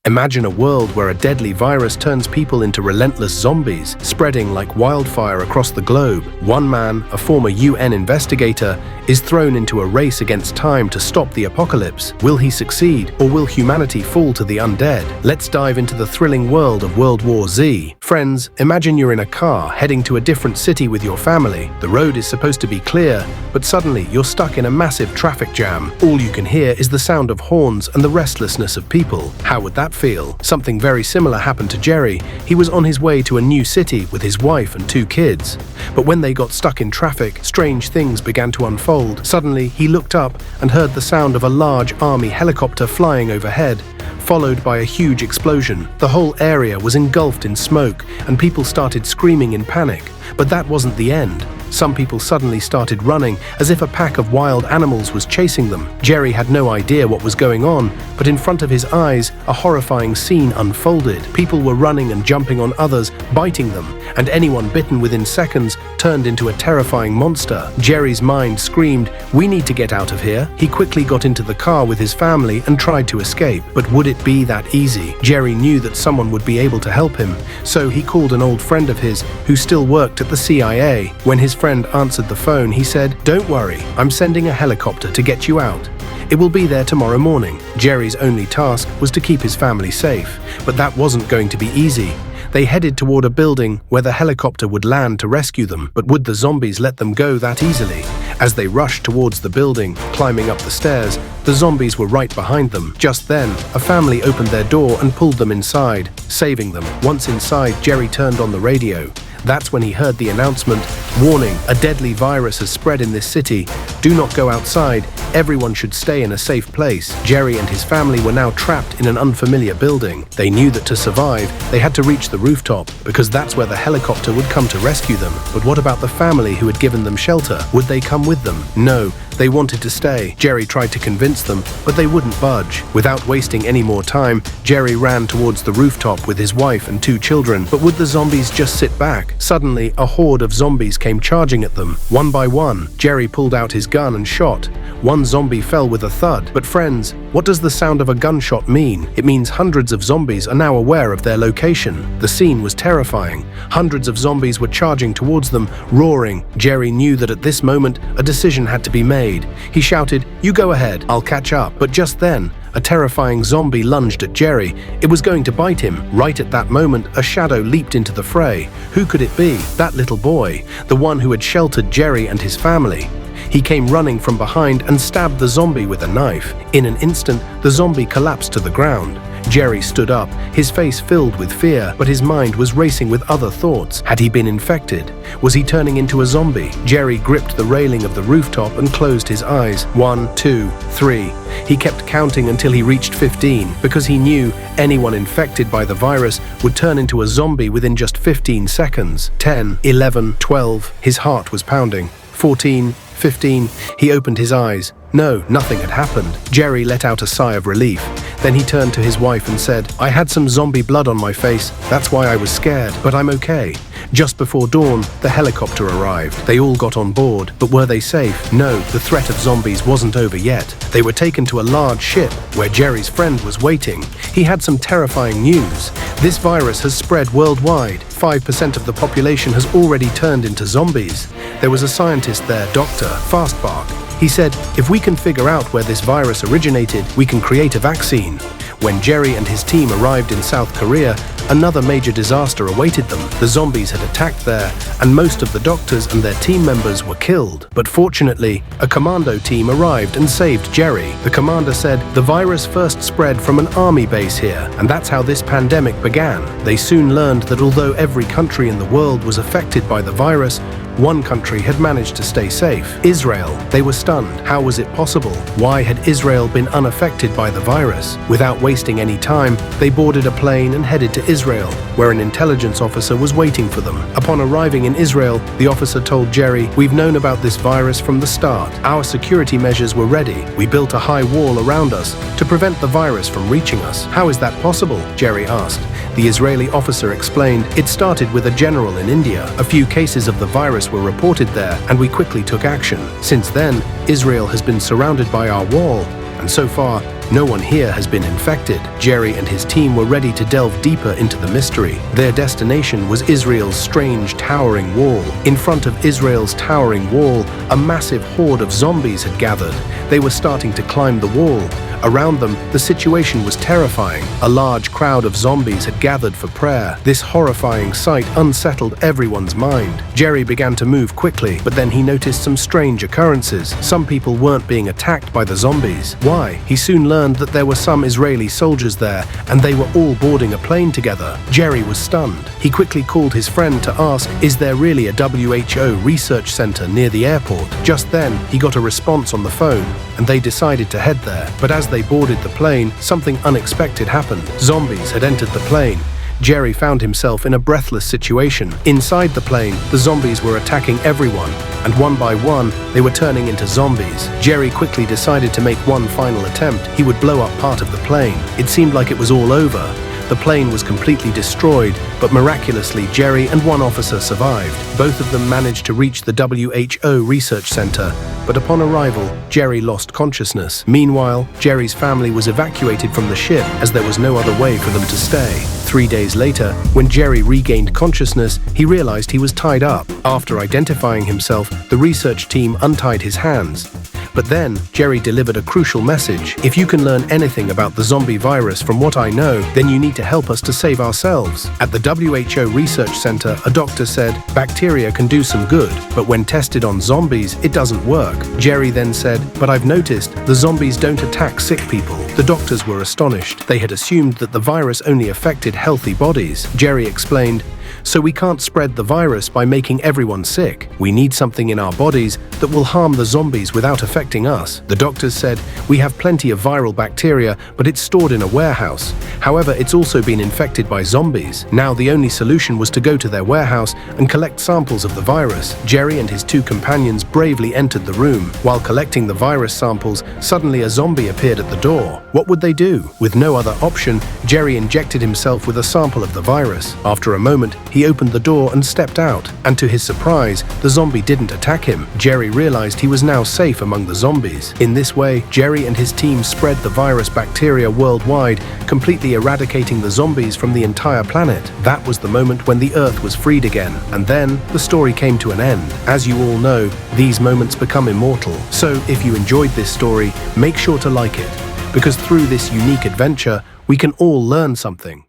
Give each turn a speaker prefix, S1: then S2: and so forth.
S1: Imagine a world where a deadly virus turns people into relentless zombies, spreading like wildfire across the globe. One man, a former UN investigator, is thrown into a race against time to stop the apocalypse. Will he succeed, or will humanity fall to the undead? Let's dive into the thrilling world of World War Z. Friends, imagine you're in a car heading to a different city with your family. The road is supposed to be clear, but suddenly you're stuck in a massive traffic jam. All you can hear is the sound of horns and the restlessness of people. How would that feel? Something very similar happened to Jerry. He was on his way to a new city with his wife and 2 kids. But when they got stuck in traffic, strange things began to unfold. Suddenly, he looked up and heard the sound of a large army helicopter flying overhead, followed by a huge explosion. The whole area was engulfed in smoke, and people started screaming in panic. But that wasn't the end. Some people suddenly started running, as if a pack of wild animals was chasing them. Jerry had no idea what was going on, but in front of his eyes, a horrifying scene unfolded. People were running and jumping on others, biting them, and anyone bitten within seconds turned into a terrifying monster. Jerry's mind screamed, "We need to get out of here." He quickly got into the car with his family and tried to escape. But would it be that easy? Jerry knew that someone would be able to help him, so he called an old friend of his who still worked at the CIA. When his friend answered the phone, he said, "Don't worry, I'm sending a helicopter to get you out. It will be there tomorrow morning." Jerry's only task was to keep his family safe, but that wasn't going to be easy. They headed toward a building where the helicopter would land to rescue them, but would the zombies let them go that easily? As they rushed towards the building, climbing up the stairs, the zombies were right behind them. Just then, a family opened their door and pulled them inside, saving them. Once inside, Jerry turned on the radio. That's when he heard the announcement, "Warning, a deadly virus has spread in this city. Do not go outside. Everyone should stay in a safe place." Jerry and his family were now trapped in an unfamiliar building. They knew that to survive, they had to reach the rooftop, because that's where the helicopter would come to rescue them. But what about the family who had given them shelter? Would they come with them? No. They wanted to stay. Jerry tried to convince them, but they wouldn't budge. Without wasting any more time, Jerry ran towards the rooftop with his wife and 2 children. But would the zombies just sit back? Suddenly, a horde of zombies came charging at them. One by one, Jerry pulled out his gun and shot. One zombie fell with a thud. But friends, what does the sound of a gunshot mean? It means hundreds of zombies are now aware of their location. The scene was terrifying. Hundreds of zombies were charging towards them, roaring. Jerry knew that at this moment, a decision had to be made. He shouted, "You go ahead, I'll catch up." But just then, a terrifying zombie lunged at Jerry. It was going to bite him. Right at that moment, a shadow leaped into the fray. Who could it be? That little boy, the one who had sheltered Jerry and his family. He came running from behind and stabbed the zombie with a knife. In an instant, the zombie collapsed to the ground. Jerry stood up, his face filled with fear, but his mind was racing with other thoughts. Had he been infected? Was he turning into a zombie? Jerry gripped the railing of the rooftop and closed his eyes. 1, 2, 3. He kept counting until he reached 15, because he knew anyone infected by the virus would turn into a zombie within just 15 seconds. 10, 11, 12. His heart was pounding. 14, 15. He opened his eyes. No, nothing had happened. Jerry let out a sigh of relief. Then he turned to his wife and said, "I had some zombie blood on my face. That's why I was scared, but I'm okay." Just before dawn, the helicopter arrived. They all got on board, but were they safe? No, the threat of zombies wasn't over yet. They were taken to a large ship where Jerry's friend was waiting. He had some terrifying news. This virus has spread worldwide. 5% of the population has already turned into zombies. There was a scientist there, Dr. Forster. He said, "If we can figure out where this virus originated, we can create a vaccine." When Jerry and his team arrived in South Korea, another major disaster awaited them. The zombies had attacked there, and most of the doctors and their team members were killed. But fortunately, a commando team arrived and saved Jerry. The commander said, "The virus first spread from an army base here, and that's how this pandemic began." They soon learned that although every country in the world was affected by the virus, one country had managed to stay safe: Israel. They were stunned. How was it possible? Why had Israel been unaffected by the virus? Without wasting any time, they boarded a plane and headed to Israel, where an intelligence officer was waiting for them. Upon arriving in Israel, the officer told Jerry, "We've known about this virus from the start. Our security measures were ready. We built a high wall around us to prevent the virus from reaching us." "How is that possible?" Jerry asked. The Israeli officer explained, "It started with a general in India. A few cases of the virus were reported there, and we quickly took action. Since then, Israel has been surrounded by our wall, and so far, No one here has been infected. Jerry and his team were ready to delve deeper into the mystery. Their destination was Israel's strange towering wall. In front of Israel's towering wall, a massive horde of zombies had gathered. They were starting to climb the wall. Around them, the situation was terrifying. A large crowd of zombies had gathered for prayer. This horrifying sight unsettled everyone's mind. Jerry began to move quickly, but then he noticed some strange occurrences. Some people weren't being attacked by the zombies. Why? He soon learned that there were some Israeli soldiers there, and they were all boarding a plane together. Jerry was stunned. He quickly called his friend to ask, is there really a WHO research center near the airport? Just then, he got a response on the phone, and they decided to head there. But as they boarded the plane, something unexpected happened. Zombies had entered the plane. Jerry found himself in a breathless situation. Inside the plane, the zombies were attacking everyone, and one by one, they were turning into zombies. Jerry quickly decided to make one final attempt. He would blow up part of the plane. It seemed like it was all over. The plane was completely destroyed, but miraculously, Jerry and one officer survived. Both of them managed to reach the WHO research center, but upon arrival, Jerry lost consciousness. Meanwhile, Jerry's family was evacuated from the ship as there was no other way for them to stay. 3 days later, when Jerry regained consciousness, he realized he was tied up. After identifying himself, the research team untied his hands. But then, Jerry delivered a crucial message. If you can learn anything about the zombie virus from what I know, then you need to help us to save ourselves. At the WHO Research Center, a doctor said, bacteria can do some good, but when tested on zombies, it doesn't work. Jerry then said, but I've noticed the zombies don't attack sick people. The doctors were astonished. They had assumed that the virus only affected healthy bodies. Jerry explained, so we can't spread the virus by making everyone sick. We need something in our bodies that will harm the zombies without affecting us. The doctors said, we have plenty of viral bacteria, but it's stored in a warehouse. However, it's also been infected by zombies. Now the only solution was to go to their warehouse and collect samples of the virus. Jerry and his two companions bravely entered the room. While collecting the virus samples, suddenly a zombie appeared at the door. What would they do? With no other option, Jerry injected himself with a sample of the virus. After a moment, he opened the door and stepped out, and to his surprise, the zombie didn't attack him. Jerry realized he was now safe among the zombies. In this way, Jerry and his team spread the virus bacteria worldwide, completely eradicating the zombies from the entire planet. That was the moment when the Earth was freed again, and then the story came to an end. As you all know, these moments become immortal. So if you enjoyed this story, make sure to like it, because through this unique adventure, we can all learn something.